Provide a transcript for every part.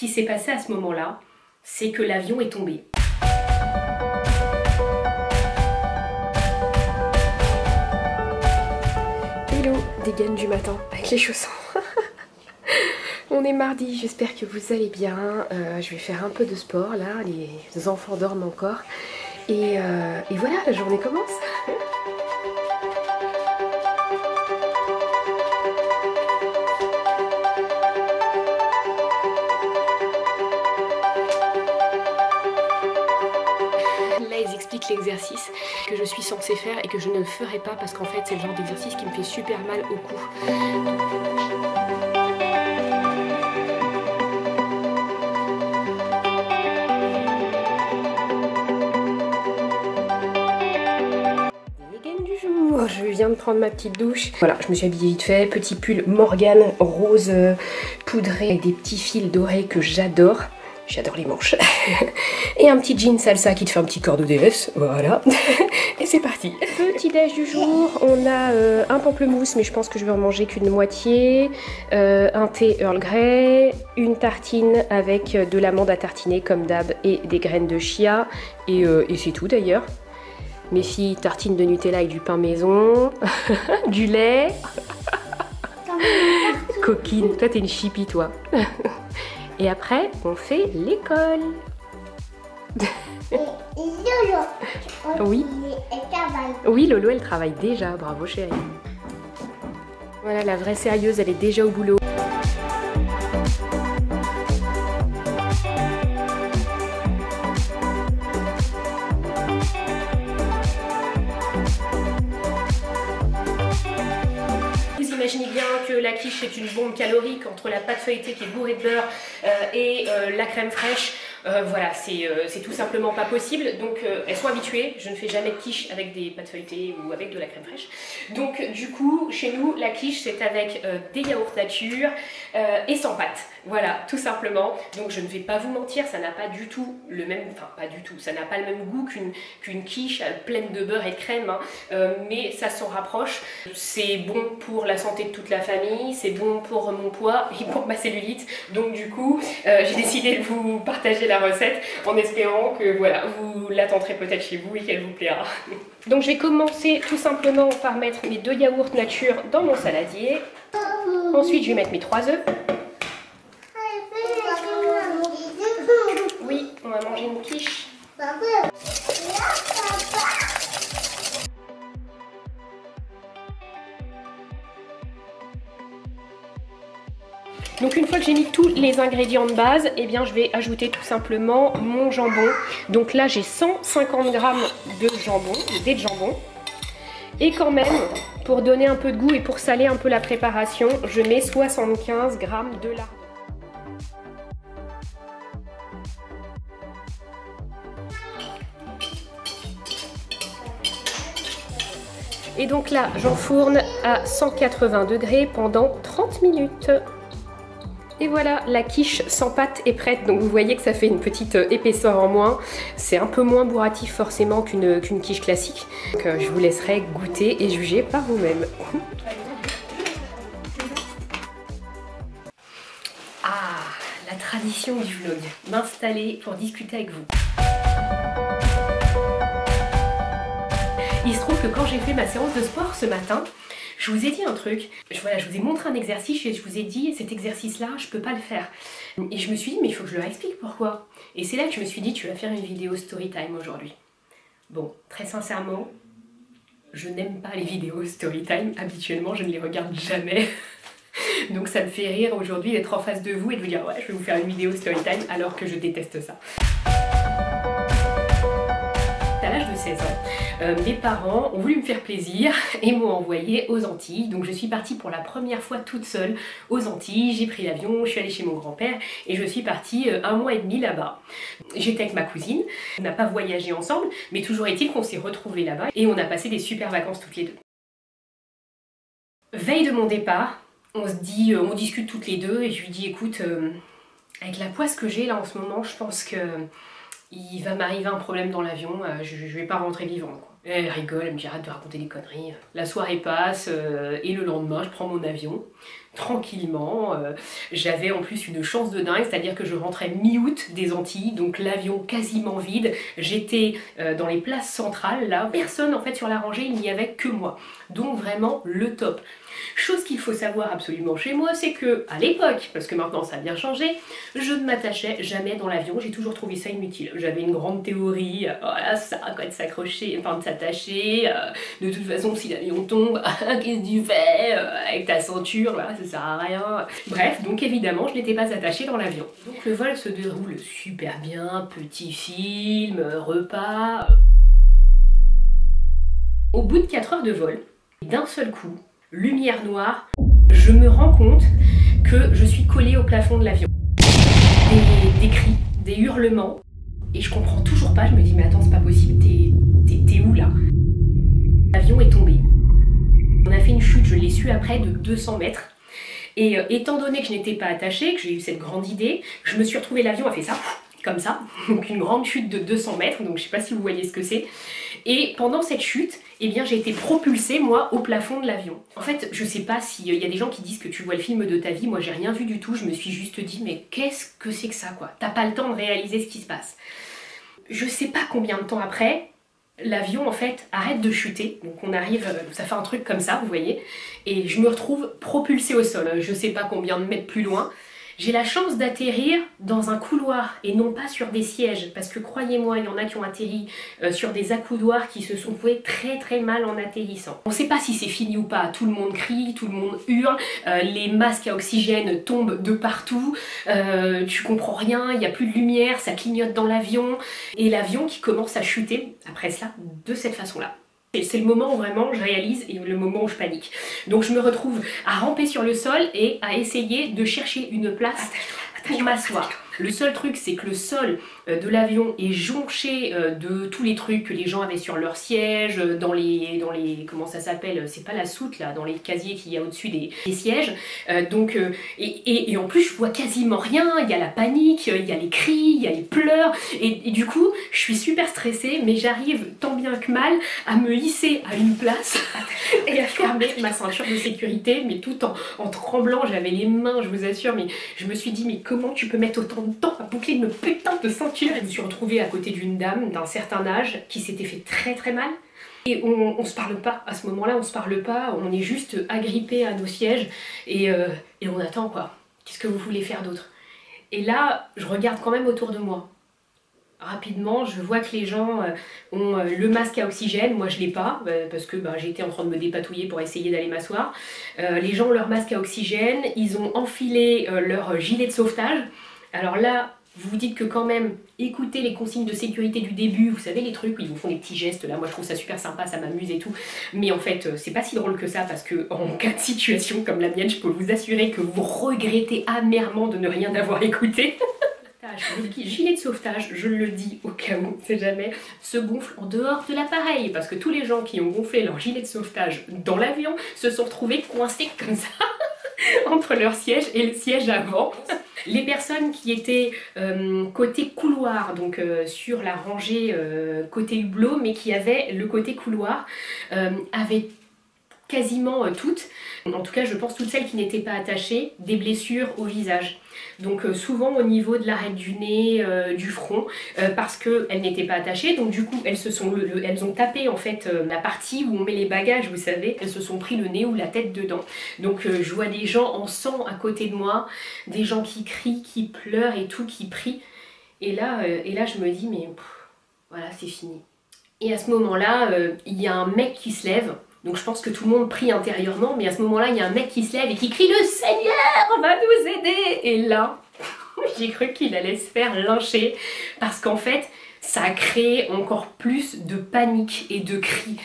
qui s'est passé à ce moment-là, c'est que l'avion est tombé. Hello, dégaine du matin avec les chaussons. On est mardi, j'espère que vous allez bien. Je vais faire un peu de sport là, les enfants dorment encore. Et voilà, la journée commence. Là, ils expliquent l'exercice que je suis censée faire et que je ne ferai pas parce qu'en fait, c'est le genre d'exercice qui me fait super mal au cou. Je viens de prendre ma petite douche. Voilà, je me suis habillée vite fait. Petit pull Morgan rose poudré avec des petits fils dorés que j'adore. J'adore les manches. Et un petit jean salsa qui te fait un petit corps d'ODS. Voilà. Et c'est parti. Petit déj du jour. On a un pamplemousse, mais je pense que je vais en manger qu'une moitié. Un thé Earl Grey. Une tartine avec de l'amande à tartiner comme d'hab et des graines de chia. Et c'est tout d'ailleurs. Mes filles, tartines de Nutella avec du pain maison, du lait. Coquine, toi t'es une chipie toi. Et après, on fait l'école. Oui. Oui, Lolo, elle travaille déjà, bravo chérie. Voilà, la vraie sérieuse, elle est déjà au boulot. Imaginez bien que la quiche est une bombe calorique entre la pâte feuilletée qui est bourrée de beurre et la crème fraîche. Voilà, c'est tout simplement pas possible. Donc elles sont habituées, je ne fais jamais de quiche avec des pâtes feuilletées ou avec de la crème fraîche. Donc du coup, chez nous, la quiche c'est avec des yaourts nature et sans pâte. Voilà, tout simplement. Donc je ne vais pas vous mentir, ça n'a pas du tout le même, enfin pas du tout, ça n'a pas le même goût qu'une quiche pleine de beurre et de crème, hein, mais ça s'en rapproche. C'est bon pour la santé de toute la famille, c'est bon pour mon poids et pour ma cellulite. Donc du coup, j'ai décidé de vous partager la recette en espérant que voilà, vous la tenterez peut-être chez vous et qu'elle vous plaira. Donc je vais commencer tout simplement par mettre mes 2 yaourts nature dans mon saladier. Ensuite, je vais mettre mes 3 œufs. Oui, on va manger une quiche. Donc une fois que j'ai mis tous les ingrédients de base, eh bien je vais ajouter tout simplement mon jambon. Donc là j'ai 150 g de jambon, de dés de jambon. Et quand même, pour donner un peu de goût et pour saler un peu la préparation, je mets 75 g de lardon. Et donc là, j'enfourne à 180 degrés pendant 30 minutes. Et voilà, la quiche sans pâte est prête. Donc vous voyez que ça fait une petite épaisseur en moins. C'est un peu moins bourratif forcément qu'une quiche classique. Donc je vous laisserai goûter et juger par vous-même. Ah, la tradition du vlog. M'installer pour discuter avec vous. Il se trouve que quand j'ai fait ma séance de sport ce matin, je vous ai dit un truc, voilà, je vous ai montré un exercice et je vous ai dit cet exercice-là, je peux pas le faire. Et je me suis dit, mais il faut que je leur explique pourquoi. Et c'est là que je me suis dit, tu vas faire une vidéo story time aujourd'hui. Bon, très sincèrement, je n'aime pas les vidéos story time. Habituellement, je ne les regarde jamais. Donc ça me fait rire aujourd'hui d'être en face de vous et de vous dire, ouais, je vais vous faire une vidéo story time alors que je déteste ça. À l'âge de 16 ans, mes parents ont voulu me faire plaisir et m'ont envoyé aux Antilles. Donc je suis partie pour la première fois toute seule aux Antilles. J'ai pris l'avion, je suis allée chez mon grand-père et je suis partie 1 mois et demi là-bas. J'étais avec ma cousine, on n'a pas voyagé ensemble, mais toujours est-il qu'on s'est retrouvés là-bas et on a passé des super vacances toutes les deux. Veille de mon départ, on se dit, on discute toutes les deux et je lui dis, écoute, avec la poisse que j'ai là en ce moment, je pense que il va m'arriver un problème dans l'avion, je vais pas rentrer vivante, quoi. Elle rigole, elle me dit arrête de raconter des conneries. La soirée passe et le lendemain je prends mon avion tranquillement. J'avais en plus une chance de dingue, c'est-à-dire que je rentrais mi-août des Antilles, donc l'avion quasiment vide. J'étais dans les places centrales, là, personne en fait sur la rangée, il n'y avait que moi. Donc vraiment le top. Chose qu'il faut savoir absolument chez moi, c'est que à l'époque, parce que maintenant ça a bien changé, je ne m'attachais jamais dans l'avion, j'ai toujours trouvé ça inutile. J'avais une grande théorie, voilà ça, quoi, de s'accrocher, enfin de s'attacher, de toute façon si l'avion tombe, qu'est-ce que tu fais avec ta ceinture, voilà, ça sert à rien. Bref, donc évidemment je n'étais pas attachée dans l'avion. Donc le vol se déroule super bien, petit film, repas. Au bout de 4 heures de vol, d'un seul coup, lumière noire, je me rends compte que je suis collée au plafond de l'avion. Des cris, des hurlements, et je comprends toujours pas, je me dis mais attends c'est pas possible, t'es où là? L'avion est tombé. On a fait une chute, je l'ai su après, de 200 mètres. Et étant donné que je n'étais pas attachée, que j'ai eu cette grande idée, je me suis retrouvée, l'avion a fait ça, comme ça, donc une grande chute de 200 mètres, donc je sais pas si vous voyez ce que c'est. Et pendant cette chute, eh bien j'ai été propulsée moi au plafond de l'avion. En fait, je sais pas s'il y a des gens qui disent que tu vois le film de ta vie, moi j'ai rien vu du tout, je me suis juste dit mais qu'est-ce que c'est que ça quoi? T'as pas le temps de réaliser ce qui se passe. Je sais pas combien de temps après, l'avion en fait arrête de chuter, donc on arrive, ça fait un truc comme ça, vous voyez, et je me retrouve propulsée au sol, je sais pas combien de mètres plus loin. J'ai la chance d'atterrir dans un couloir et non pas sur des sièges, parce que croyez-moi, il y en a qui ont atterri sur des accoudoirs qui se sont fait très mal en atterrissant. On ne sait pas si c'est fini ou pas, tout le monde crie, tout le monde hurle, les masques à oxygène tombent de partout, tu comprends rien, il n'y a plus de lumière, ça clignote dans l'avion, et l'avion qui commence à chuter, après cela, de cette façon-là. C'est le moment où vraiment je réalise et le moment où je panique. Donc je me retrouve à ramper sur le sol et à essayer de chercher une place pour m'asseoir. Le seul truc, c'est que le sol de l'avion est jonché de tous les trucs que les gens avaient sur leur siège, dans les comment ça s'appelle, c'est pas la soute là, dans les casiers qu'il y a au-dessus des sièges. Et en plus, je vois quasiment rien, il y a la panique, il y a les cris, il y a les pleurs, et du coup, je suis super stressée, mais j'arrive tant bien que mal à me hisser à une place et à fermer ma ceinture de sécurité, mais tout en tremblant, j'avais les mains, je vous assure, mais je me suis dit, mais comment tu peux mettre autant de temps à boucler une putain de ceinture? Je me suis retrouvée à côté d'une dame d'un certain âge qui s'était fait très mal. Et on se parle pas, à ce moment-là, on se parle pas, on est juste agrippés à nos sièges et on attend quoi. Qu'est-ce que vous voulez faire d'autre? Et là, je regarde quand même autour de moi. Rapidement, je vois que les gens ont le masque à oxygène, moi je l'ai pas, parce que j'étais en train de me dépatouiller pour essayer d'aller m'asseoir. Les gens ont leur masque à oxygène, ils ont enfilé leur gilet de sauvetage. Alors là, vous vous dites que quand même, écoutez les consignes de sécurité du début, vous savez les trucs où ils vous font des petits gestes, là moi je trouve ça super sympa, ça m'amuse et tout, mais en fait c'est pas si drôle que ça parce que en cas de situation comme la mienne, je peux vous assurer que vous regrettez amèrement de ne rien avoir écouté. Le gilet de sauvetage, je le dis au cas où, c'est jamais, se gonfle en dehors de l'appareil parce que tous les gens qui ont gonflé leur gilet de sauvetage dans l'avion se sont retrouvés coincés comme ça entre leur siège et le siège avant. Les personnes qui étaient côté couloir, donc sur la rangée côté hublot, mais qui avaient le côté couloir, avaient quasiment toutes, en tout cas je pense toutes celles qui n'étaient pas attachées, des blessures au visage. Donc souvent au niveau de l'arête du nez, du front, parce qu'elles n'étaient pas attachées, donc du coup elles ont tapé en fait la partie où on met les bagages, vous savez, elles se sont pris le nez ou la tête dedans. Donc je vois des gens en sang à côté de moi, des gens qui crient, qui pleurent et tout, qui prient. Et là je me dis mais voilà c'est fini. Et à ce moment-là, il y a un mec qui se lève. Donc je pense que tout le monde prie intérieurement, mais à ce moment-là, il y a un mec qui se lève et qui crie « Le Seigneur va nous aider !» Et là, j'ai cru qu'il allait se faire lyncher, parce qu'en fait, ça a créé encore plus de panique et de cris.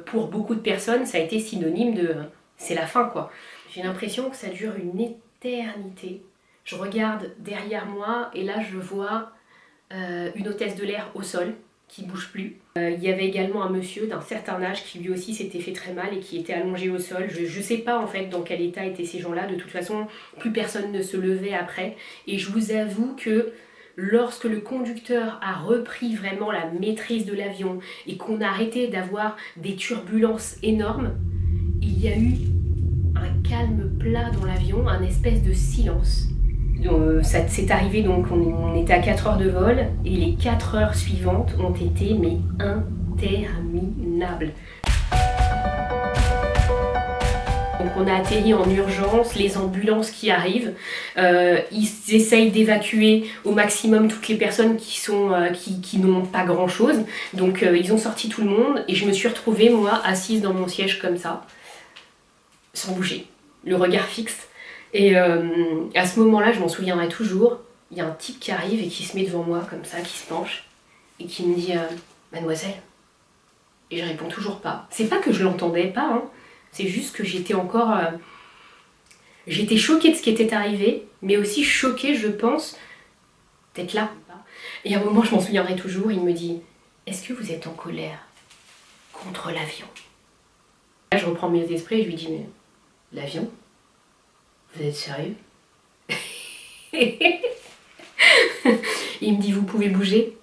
Pour beaucoup de personnes, ça a été synonyme de « c'est la fin » quoi. J'ai l'impression que ça dure une éternité. Je regarde derrière moi et là, je vois une hôtesse de l'air au sol, qui bouge plus. Il y avait également un monsieur d'un certain âge qui lui aussi s'était fait très mal et qui était allongé au sol. Je sais pas en fait dans quel état étaient ces gens-là, de toute façon plus personne ne se levait après. Et je vous avoue que lorsque le conducteur a repris vraiment la maîtrise de l'avion et qu'on a arrêté d'avoir des turbulences énormes, il y a eu un calme plat dans l'avion, un espèce de silence. Ça s'est arrivé, donc on était à 4 heures de vol et les 4 heures suivantes ont été mais interminables. Donc on a atterri en urgence, les ambulances qui arrivent, ils essayent d'évacuer au maximum toutes les personnes qui n'ont pas grand chose. Donc ils ont sorti tout le monde et je me suis retrouvée moi assise dans mon siège comme ça, sans bouger, le regard fixe. Et à ce moment-là, je m'en souviendrai toujours, il y a un type qui arrive et qui se met devant moi comme ça, qui se penche et qui me dit mademoiselle. Et je réponds toujours pas. C'est pas que je l'entendais pas, hein. C'est juste que j'étais encore... j'étais choquée de ce qui était arrivé, mais aussi choquée, je pense, d'être là. Et à un moment, je m'en souviendrai toujours, il me dit « Est-ce que vous êtes en colère contre l'avion ?» Là, je reprends mes esprits et je lui dis « Mais l'avion ? Vous êtes sérieux ?» Il me dit « Vous pouvez bouger ?»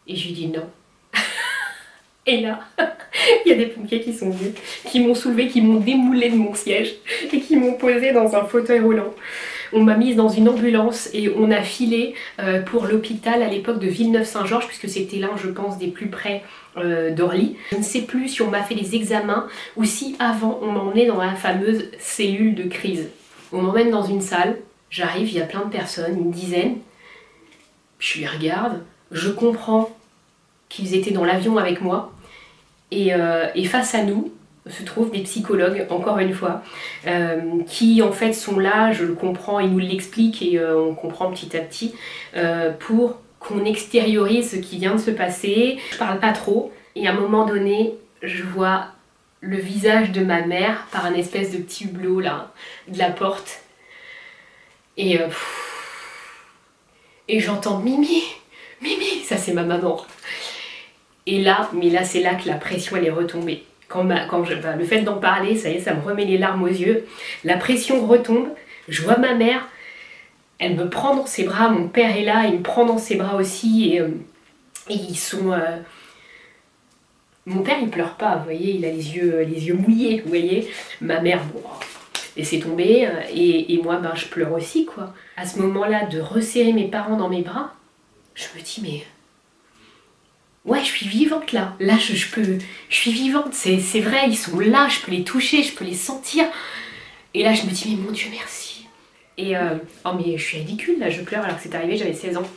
Et je lui dis « Non. » Et là, il y a des pompiers qui sont venus, qui m'ont soulevé, qui m'ont démoulé de mon siège et qui m'ont posé dans un fauteuil roulant. On m'a mise dans une ambulance et on a filé pour l'hôpital à l'époque de Villeneuve-Saint-Georges, puisque c'était l'un, je pense, des plus près d'Orly. Je ne sais plus si on m'a fait les examens ou si avant on m'a emmené dans la fameuse cellule de crise. On m'emmène dans une salle, j'arrive, il y a plein de personnes, une dizaine. Je les regarde, je comprends qu'ils étaient dans l'avion avec moi. Et face à nous se trouvent des psychologues, encore une fois, qui en fait sont là, je le comprends, ils nous l'expliquent et on comprend petit à petit, pour qu'on extériorise ce qui vient de se passer. Je parle pas trop et à un moment donné, je vois le visage de ma mère par un espèce de petit hublot là, de la porte. Et j'entends Mimi, Mimi, ça c'est ma maman. Et là, mais là c'est là que la pression elle est retombée. Le fait d'en parler, ça y est, ça me remet les larmes aux yeux. La pression retombe, je vois ma mère, elle me prend dans ses bras, mon père est là, il me prend dans ses bras aussi, et ils sont... Mon père il pleure pas, vous voyez, il a les yeux mouillés, vous voyez. Ma mère, bon, laissez tomber, et moi ben, je pleure aussi quoi. À ce moment-là, de resserrer mes parents dans mes bras, je me dis mais... Ouais, je suis vivante là, je suis vivante, c'est vrai, ils sont là, je peux les toucher, je peux les sentir. Et là je me dis mais mon Dieu merci. Et oh mais je suis ridicule là, je pleure alors que c'est arrivé, j'avais 16 ans.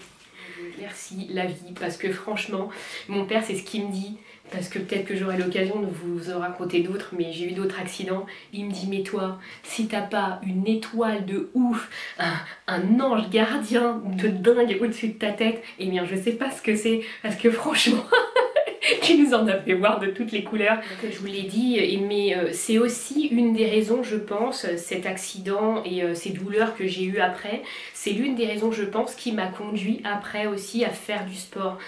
Merci la vie, parce que franchement, mon père c'est ce qu'il me dit, parce que peut-être que j'aurai l'occasion de vous en raconter d'autres, mais j'ai eu d'autres accidents. Il me dit mais toi, si t'as pas une étoile de ouf, un ange gardien de dingue au-dessus de ta tête, eh bien je sais pas ce que c'est, parce que franchement... Tu nous en as fait voir de toutes les couleurs. Donc, je vous l'ai dit, mais c'est aussi une des raisons, je pense, cet accident et ces douleurs que j'ai eues après, c'est l'une des raisons, je pense, qui m'a conduit après aussi à faire du sport.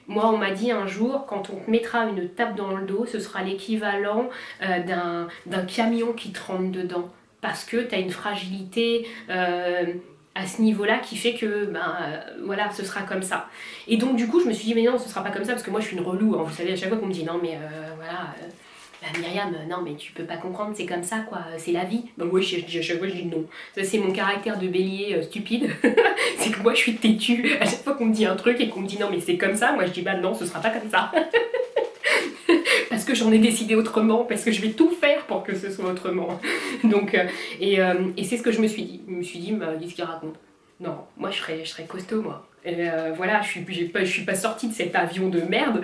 Moi, on m'a dit un jour, quand on te mettra une tape dans le dos, ce sera l'équivalent d'un camion qui te rentre dedans. Parce que tu as une fragilité... à ce niveau-là qui fait que, voilà, ce sera comme ça. Et donc du coup, je me suis dit, mais non, ce sera pas comme ça, parce que moi je suis une relou, hein. Vous savez, à chaque fois qu'on me dit, non mais voilà, Myriam, non mais tu peux pas comprendre, c'est comme ça quoi, c'est la vie. Donc oui, à chaque fois je dis non. Ça c'est mon caractère de bélier stupide, c'est que moi je suis têtue. À chaque fois qu'on me dit un truc et qu'on me dit non mais c'est comme ça, moi je dis bah non, ce sera pas comme ça. Parce que j'en ai décidé autrement, parce que je vais tout faire pour que ce soit autrement. Donc, et c'est ce que je me suis dit. Je me suis dit, qu'est-ce qu'il raconte? Non, moi je serais costaud moi. Voilà, je suis pas sortie de cet avion de merde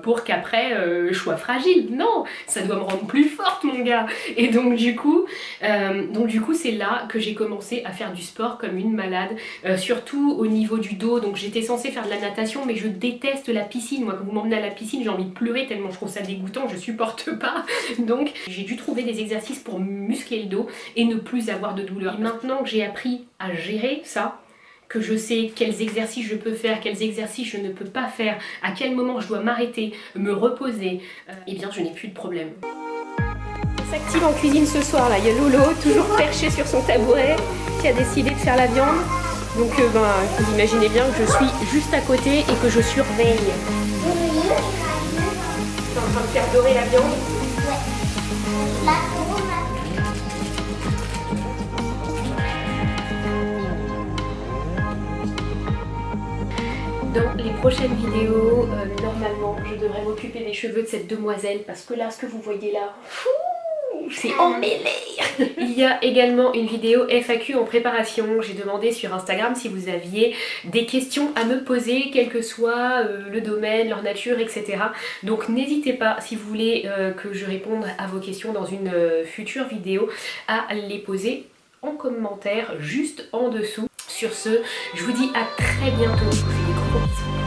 pour qu'après je sois fragile. Non, ça doit me rendre plus forte mon gars. Et donc du coup c'est là que j'ai commencé à faire du sport comme une malade, surtout au niveau du dos. Donc j'étais censée faire de la natation, mais je déteste la piscine. Moi quand vous m'emmenez à la piscine, j'ai envie de pleurer tellement je trouve ça dégoûtant, je supporte pas. Donc j'ai dû trouver des exercices pour muscler le dos et ne plus avoir de douleur. Et maintenant que j'ai appris à gérer ça, que je sais quels exercices je peux faire, quels exercices je ne peux pas faire, à quel moment je dois m'arrêter, me reposer, eh bien je n'ai plus de problème. On s'active en cuisine ce soir là, il y a Lolo, toujours perché sur son tabouret, qui a décidé de faire la viande. Donc vous imaginez bien que je suis juste à côté et que je surveille. Tu es en train de faire dorer la viande? Ouais. Dans les prochaines vidéos, normalement, je devrais m'occuper des cheveux de cette demoiselle parce que là, ce que vous voyez là, c'est emmêlé. Il y a également une vidéo FAQ en préparation. J'ai demandé sur Instagram si vous aviez des questions à me poser, quel que soit le domaine, leur nature, etc. Donc n'hésitez pas, si vous voulez que je réponde à vos questions dans une future vidéo, à les poser en commentaire juste en dessous. Sur ce, je vous dis à très bientôt. Je vous fais des gros bisous.